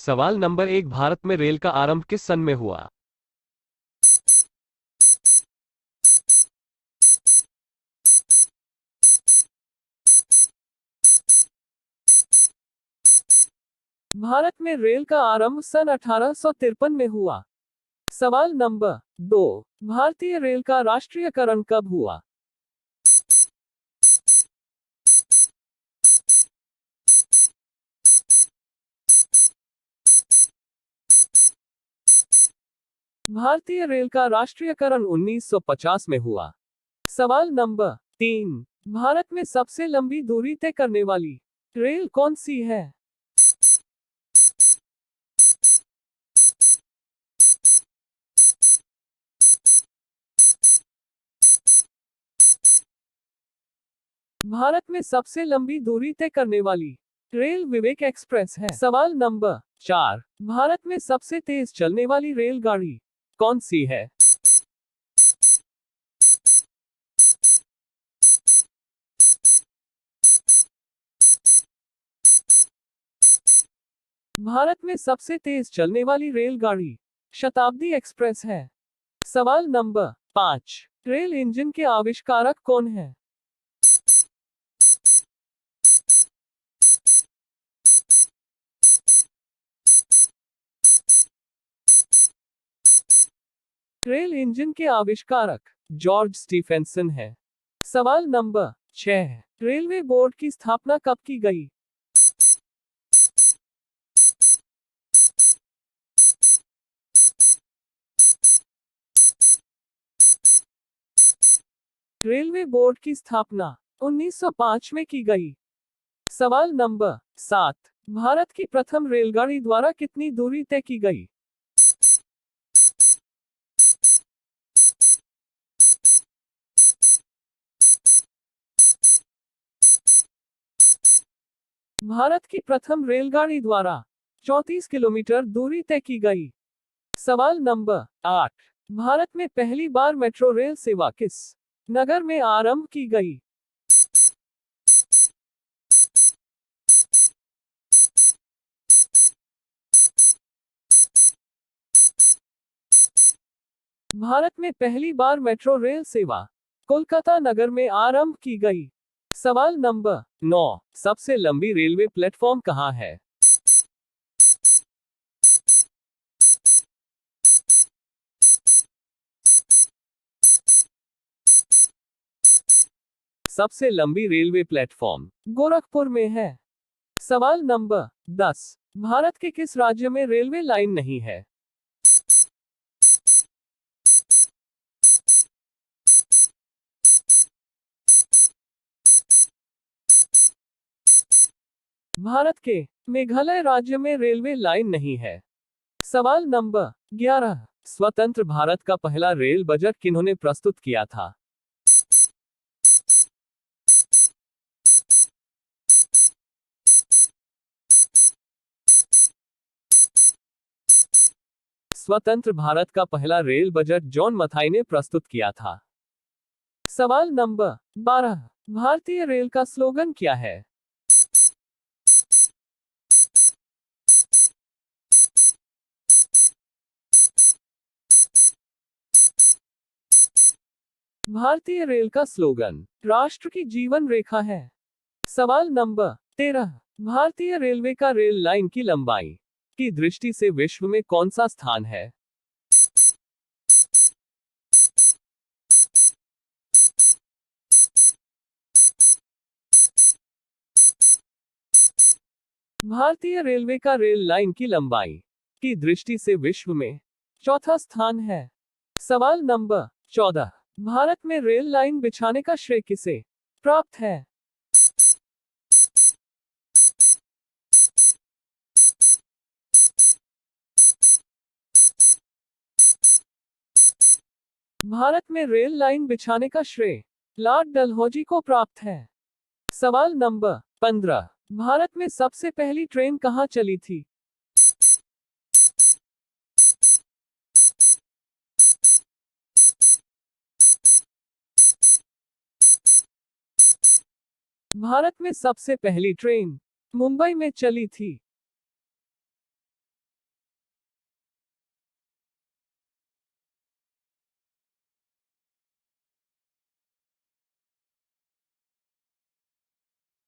सवाल नंबर 1, भारत में रेल का आरंभ किस सन में हुआ? भारत में रेल का आरंभ सन 1853 में हुआ। सवाल नंबर 2, भारतीय रेल का राष्ट्रीयकरण कब हुआ? भारतीय रेल का राष्ट्रीयकरण 1950 में हुआ। सवाल नंबर 3, भारत में सबसे लंबी दूरी तय करने वाली रेल कौन सी है? भारत में सबसे लंबी दूरी तय करने वाली रेल विवेक एक्सप्रेस है। सवाल नंबर 4, भारत में सबसे तेज चलने वाली रेलगाड़ी कौन सी है? भारत में सबसे तेज चलने वाली रेलगाड़ी शताब्दी एक्सप्रेस है। सवाल नंबर 5, रेल इंजन के आविष्कारक कौन है? रेल इंजन के आविष्कारक जॉर्ज स्टीफेंसन है। सवाल नंबर 6, रेलवे बोर्ड की स्थापना कब की गई? रेलवे बोर्ड की स्थापना 1905 में की गई। सवाल नंबर 7, भारत की प्रथम रेलगाड़ी द्वारा कितनी दूरी तय की गई? भारत की प्रथम रेलगाड़ी द्वारा 34 किलोमीटर दूरी तय की गई। सवाल नंबर 8, भारत में पहली बार मेट्रो रेल सेवा किस नगर में आरंभ की गई? भारत में पहली बार मेट्रो रेल सेवा कोलकाता नगर में आरंभ की गई। सवाल नंबर 9, सबसे लंबी रेलवे प्लेटफॉर्म कहाँ है? सबसे लंबी रेलवे प्लेटफॉर्म गोरखपुर में है। सवाल नंबर 10, भारत के किस राज्य में रेलवे लाइन नहीं है? भारत के मेघालय राज्य में रेलवे लाइन नहीं है। सवाल नंबर 11, स्वतंत्र भारत का पहला रेल बजट किन्होंने प्रस्तुत किया था? स्वतंत्र भारत का पहला रेल बजट जॉन मथाई ने प्रस्तुत किया था। सवाल नंबर 12, भारतीय रेल का स्लोगन क्या है? भारतीय रेल का स्लोगन राष्ट्र की जीवन रेखा है। सवाल नंबर 13, भारतीय रेलवे का रेल लाइन की लंबाई की दृष्टि से विश्व में कौन सा स्थान है? भारतीय रेलवे का रेल लाइन की लंबाई की दृष्टि से विश्व में चौथा स्थान है। सवाल नंबर 14, भारत में रेल लाइन बिछाने का श्रेय किसे प्राप्त है? भारत में रेल लाइन बिछाने का श्रेय लॉर्ड डलहौजी को प्राप्त है। सवाल नंबर 15, भारत में सबसे पहली ट्रेन कहाँ चली थी? भारत में सबसे पहली ट्रेन मुंबई में चली थी।